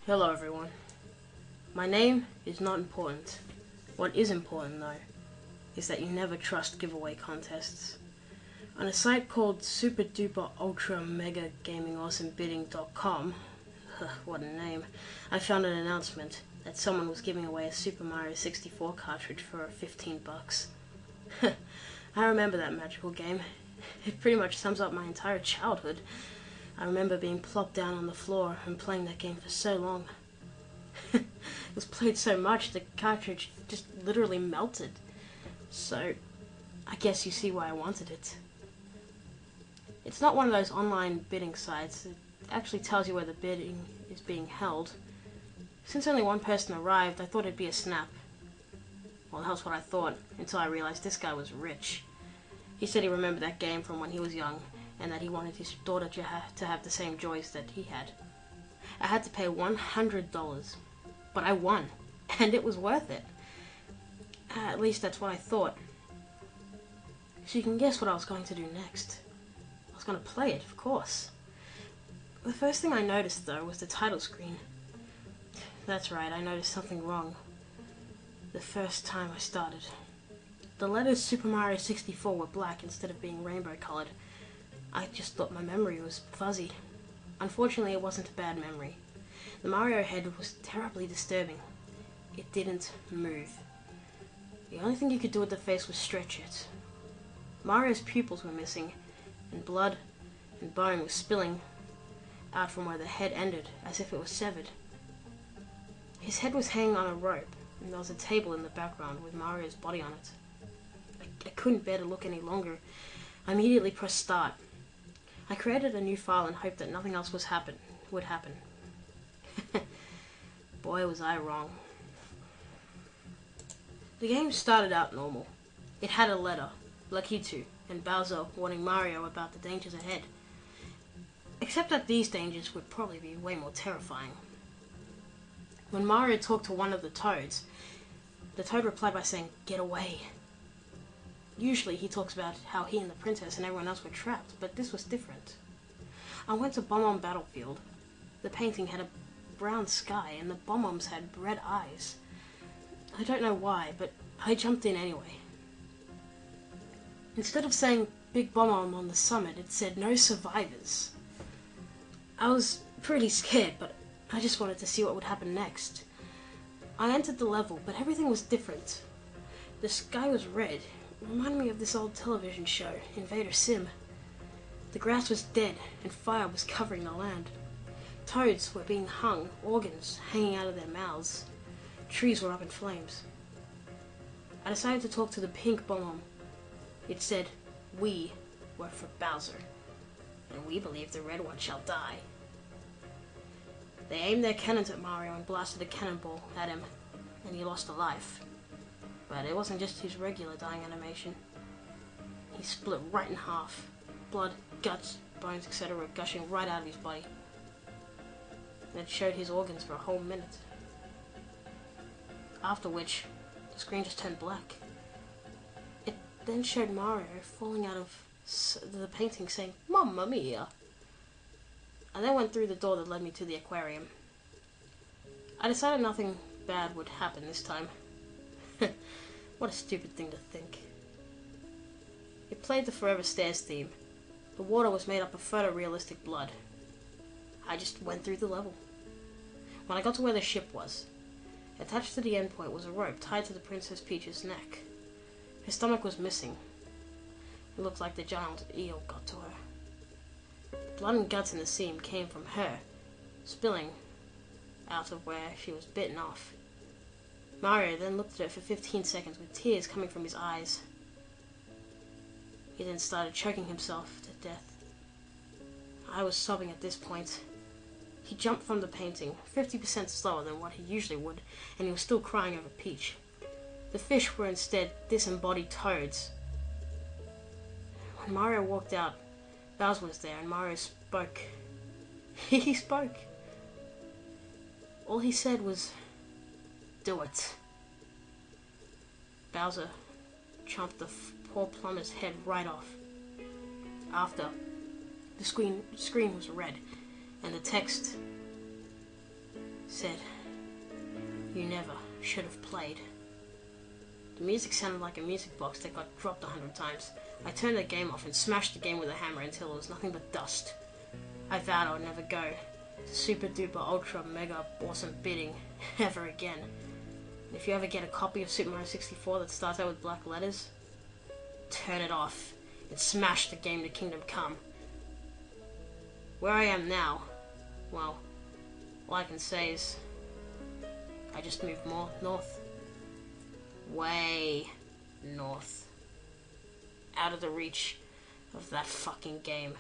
Hello everyone. My name is not important. What is important though, is that you never trust giveaway contests. On a site called Super Duper Ultra Mega Gaming Awesome Bidding.com, what a name, I found an announcement that someone was giving away a Super Mario 64 cartridge for 15 bucks. I remember that magical game. It pretty much sums up my entire childhood. I remember being plopped down on the floor and playing that game for so long. It was played so much the cartridge just literally melted. So, I guess you see why I wanted it. It's not one of those online bidding sites. It actually tells you where the bidding is being held. Since only one person arrived, I thought it'd be a snap. Well, that's what I thought, until I realized this guy was rich. He said he remembered that game from when he was young, and that he wanted his daughter to have the same joys that he had. I had to pay $100, but I won, and it was worth it. At least that's what I thought. So you can guess what I was going to do next. I was going to play it, of course. The first thing I noticed, though, was the title screen. That's right, I noticed something wrong. The first time I started. The letters Super Mario 64 were black instead of being rainbow colored. I just thought my memory was fuzzy. Unfortunately, it wasn't a bad memory. The Mario head was terribly disturbing. It didn't move. The only thing you could do with the face was stretch it. Mario's pupils were missing, and blood and bone was spilling out from where the head ended, as if it was severed. His head was hanging on a rope, and there was a table in the background with Mario's body on it. I couldn't bear to look any longer. I immediately pressed start. I created a new file and hoped that nothing else would happen. Boy, was I wrong. The game started out normal. It had a letter, Lakitu, and Bowser warning Mario about the dangers ahead. Except that these dangers would probably be way more terrifying. When Mario talked to one of the Toads, the Toad replied by saying, "Get away." Usually he talks about how he and the princess and everyone else were trapped, but this was different. I went to Bob-omb Battlefield. The painting had a brown sky and the Bob-ombs had red eyes. I don't know why, but I jumped in anyway. Instead of saying Big Bob-omb on the summit, it said no survivors. I was pretty scared, but I just wanted to see what would happen next. I entered the level, but everything was different. The sky was red. It reminded me of this old television show, Invader Sim. The grass was dead, and fire was covering the land. Toads were being hung, organs hanging out of their mouths. Trees were up in flames. I decided to talk to the pink Bob-omb. It said, "We work for Bowser, and we believe the red one shall die." They aimed their cannons at Mario and blasted a cannonball at him, and he lost a life. But it wasn't just his regular dying animation. He split right in half. Blood, guts, bones, etc. gushing right out of his body. And it showed his organs for a whole minute. After which, the screen just turned black. It then showed Mario falling out of the painting saying, "Mamma mia!" I then went through the door that led me to the aquarium. I decided nothing bad would happen this time. What a stupid thing to think. It played the Forever Stairs theme. The water was made up of photorealistic blood. I just went through the level. When I got to where the ship was, attached to the endpoint was a rope tied to the Princess Peach's neck. Her stomach was missing. It looked like the giant eel got to her. The blood and guts in the seam came from her, spilling out of where she was bitten off. Mario then looked at her for 15 seconds with tears coming from his eyes. He then started choking himself to death. I was sobbing at this point. He jumped from the painting, 50% slower than what he usually would, and he was still crying over Peach. The fish were instead disembodied toads. When Mario walked out, Bowser was there, and Mario spoke. He spoke. All he said was, "Do it." Bowser chomped the poor plumber's head right off. After, the screen was red, and the text said, "You never should have played." The music sounded like a music box that got dropped 100 times. I turned the game off and smashed the game with a hammer until it was nothing but dust. I vowed I would never go to super duper ultra mega awesome bidding ever again. And if you ever get a copy of Super Mario 64 that starts out with black letters, turn it off and smash the game to Kingdom Come. Where I am now, well, all I can say is I just moved more north. Way north. Out of the reach of that fucking game.